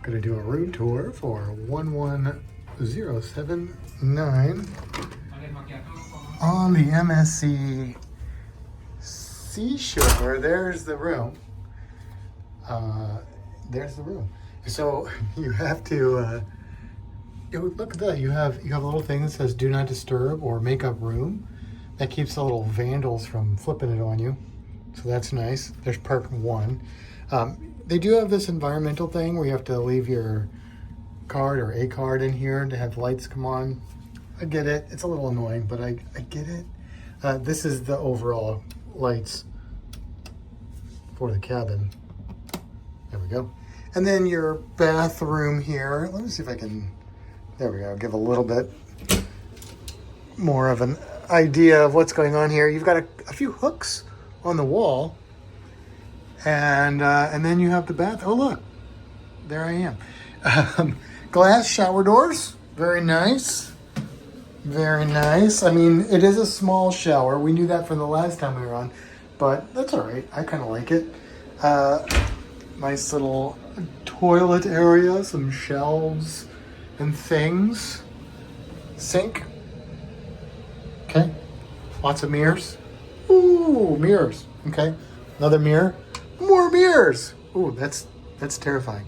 Gonna do a room tour for 11079 on the MSC Seashore. There's the room. There's the room. So you have to look at that. You have a little thing that says "Do not disturb" or "Make up room." That keeps the little vandals from flipping it on you. So that's nice. There's perk 1. They do have this environmental thing where you have to leave your card or a card in here to have lights come on. I get it. It's a little annoying, but I get it. This is the overall lights for the cabin. There we go. And then your bathroom here. Let me see if I can, there we go, give a little bit more of an idea of what's going on here. You've got a few hooks on the wall. And then you have the bath. Oh, look, there I am. Glass shower doors, very nice. Very nice. I mean, it is a small shower. We knew that from the last time we were on, but that's all right. I kind of like it. Nice little toilet area, some shelves and things. Sink. Okay. Lots of mirrors. Ooh, mirrors. Okay. Another mirror. More mirrors. Ooh, that's terrifying.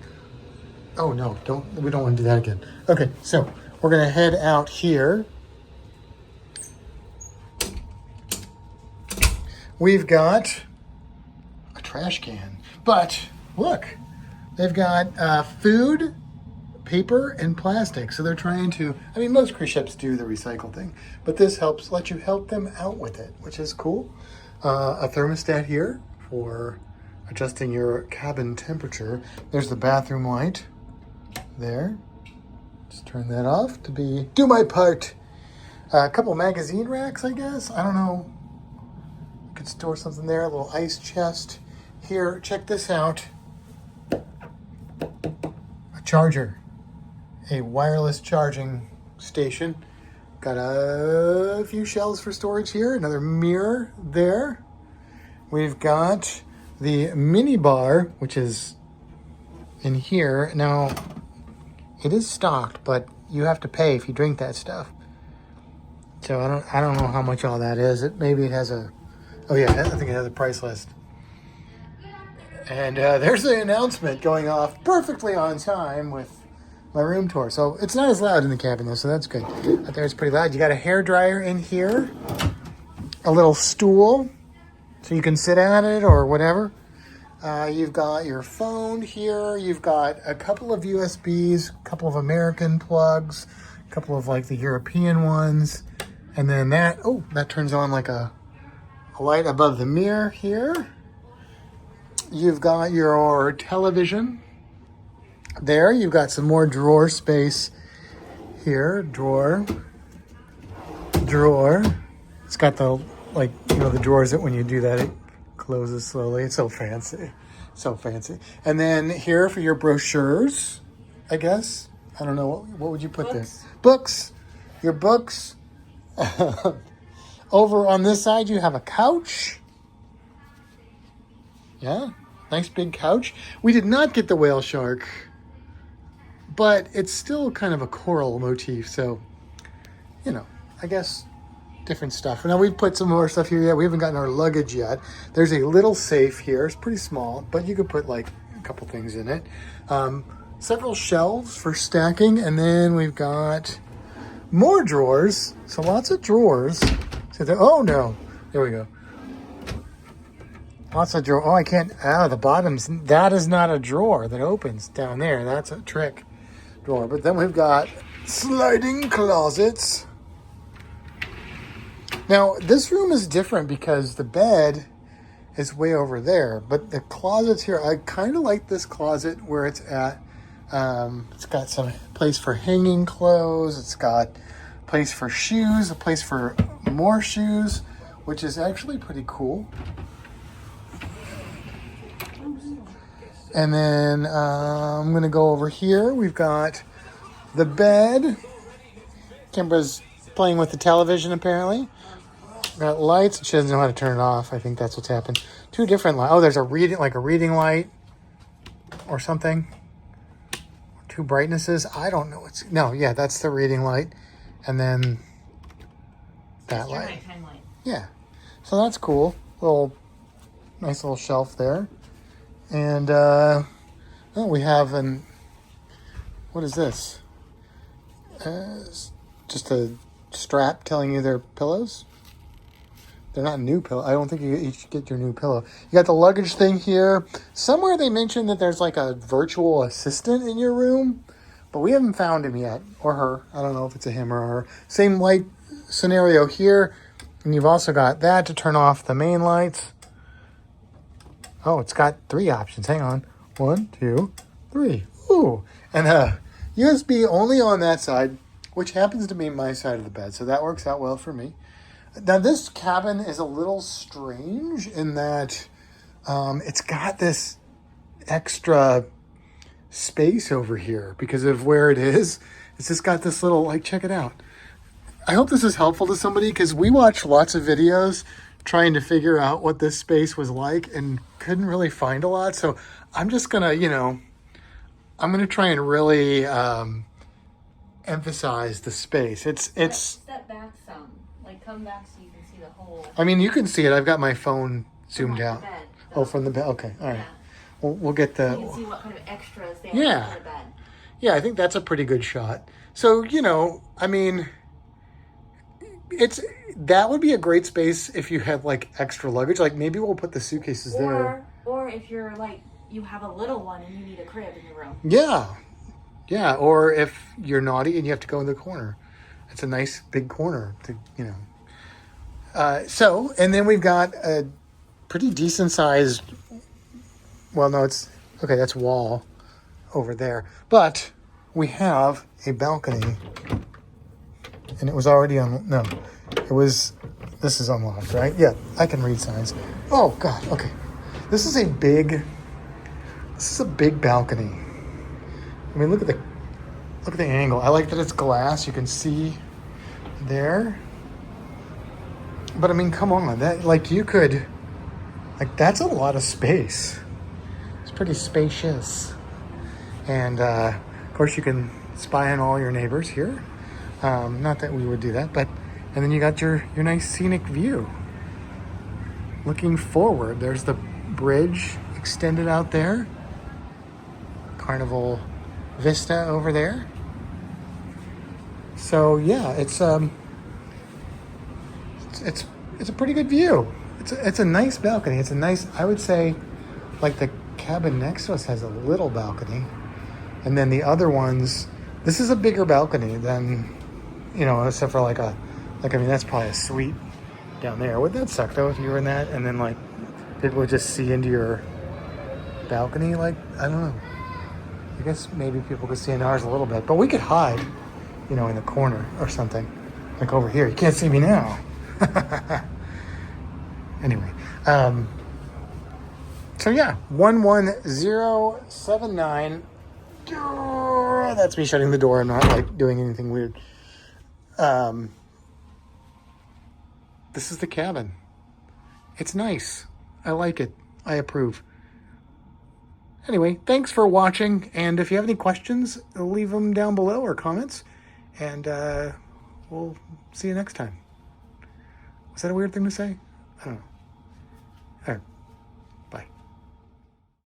Oh no, we don't want to do that again. Okay, so we're gonna head out here. We've got a trash can, but look, they've got food, paper, and plastic. So they're trying to, I mean, most cruise ships do the recycle thing, but this lets you help them out with it, which is cool. A thermostat here for adjusting your cabin temperature. There's the bathroom light there. Just turn that off to do my part. A couple magazine racks, I guess. I don't know. You could store something there. A little ice chest. Here, check this out. A charger. A wireless charging station. Got a few shelves for storage here. Another mirror there. We've got the mini bar, which is in here. Now, it is stocked, but you have to pay if you drink that stuff. So I don't know how much all that is. Maybe it has a, oh yeah, I think it has a price list. And there's the announcement going off perfectly on time with my room tour. So it's not as loud in the cabin though, so that's good. Out there it's pretty loud. You got a hair dryer in here, a little stool, so you can sit at it or whatever. You've got your phone here. You've got a couple of USBs, a couple of American plugs, a couple of like the European ones. And then that turns on like a light above the mirror here. You've got your television there. You've got some more drawer space here. Drawer. It's got the, like, you know, the drawers that when you do that, it closes slowly. It's so fancy. So fancy. And then here for your brochures, I guess. I don't know. What would you put there? Books. Your books. Over on this side, you have a couch. Yeah. Nice big couch. We did not get the whale shark, but it's still kind of a coral motif. So, you know, I guess different stuff. Now we've put some more stuff here yet. We haven't gotten our luggage yet. There's a little safe here. It's pretty small, but you could put like a couple things in it. Several shelves for stacking, and then we've got more drawers. So lots of drawers. So oh no, there we go. Lots of drawers. Oh, I can't. The bottoms. That is not a drawer that opens down there. That's a trick drawer. But then we've got sliding closets. Now, this room is different because the bed is way over there, but the closets here, I kind of like this closet where it's at. It's got some place for hanging clothes. It's got a place for shoes, a place for more shoes, which is actually pretty cool. And then I'm going to go over here. We've got the bed. Kimbra's playing with the television, apparently. Got lights. She doesn't know how to turn it off. I think that's what's happened. Two different lights. Oh, there's a reading light or something. 2 brightnesses. I don't know what's, no, yeah, that's the reading light. And then that light. Nighttime light. Yeah. So that's cool. Nice little shelf there. And we have what is this? Just a strap telling you they're pillows. They're not new pillow. I don't think you each get your new pillow. You got the luggage thing here. Somewhere they mentioned that there's like a virtual assistant in your room, but we haven't found him yet, or her. I don't know if it's a him or her. Same light scenario here. And you've also got that to turn off the main lights. Oh, it's got 3 options. Hang on. 1, 2, 3. Ooh. And USB only on that side, which happens to be my side of the bed. So that works out well for me. Now, this cabin is a little strange in that it's got this extra space over here because of where it is. It's just got this little, like, check it out. I hope this is helpful to somebody because we watched lots of videos trying to figure out what this space was like and couldn't really find a lot. So I'm just going to, I'm going to try and really emphasize the space. It's Step back some. Like, come back so you can see the whole. I mean, you can see it. I've got my phone zoomed out. Bed, oh, from the bed. Okay, all right. Yeah. We'll get the. You can see what kind of extras they Yeah. have in the bed. Yeah, I think that's a pretty good shot. So I mean, that would be a great space if you had like extra luggage. Like maybe we'll put the suitcases there. Or if you're like you have a little one and you need a crib in your room. Yeah. Or if you're naughty and you have to go in the corner. It's a nice big corner to, and then we've got a pretty decent sized, well, no, that's wall over there. But we have a balcony and it was already this is unlocked, right? Yeah, I can read signs. Oh God. Okay. This is a big balcony. I mean, look at the angle. I like that it's glass. You can see there. But I mean, come on. That's a lot of space. It's pretty spacious. And of course you can spy on all your neighbors here. Not that we would do that, and then you got your nice scenic view. Looking forward, there's the bridge extended out there. Carnival Vista over there. So yeah, it's a pretty good view. It's a nice balcony. It's a nice, I would say, like the cabin next to us has a little balcony, and then the other ones. This is a bigger balcony than, except for that's probably a suite down there. Would that suck though if you were in that and then like people would just see into your balcony? Like, I don't know. I guess maybe people could see in ours a little bit, but we could hide, in the corner or something. Like over here. You can't see me now. Anyway. So yeah, 11079. That's me shutting the door. I'm not like doing anything weird. This is the cabin. It's nice. I like it. I approve. Anyway, thanks for watching. And if you have any questions, leave them down below or comments. And we'll see you next time. Was that a weird thing to say? I don't know. All right.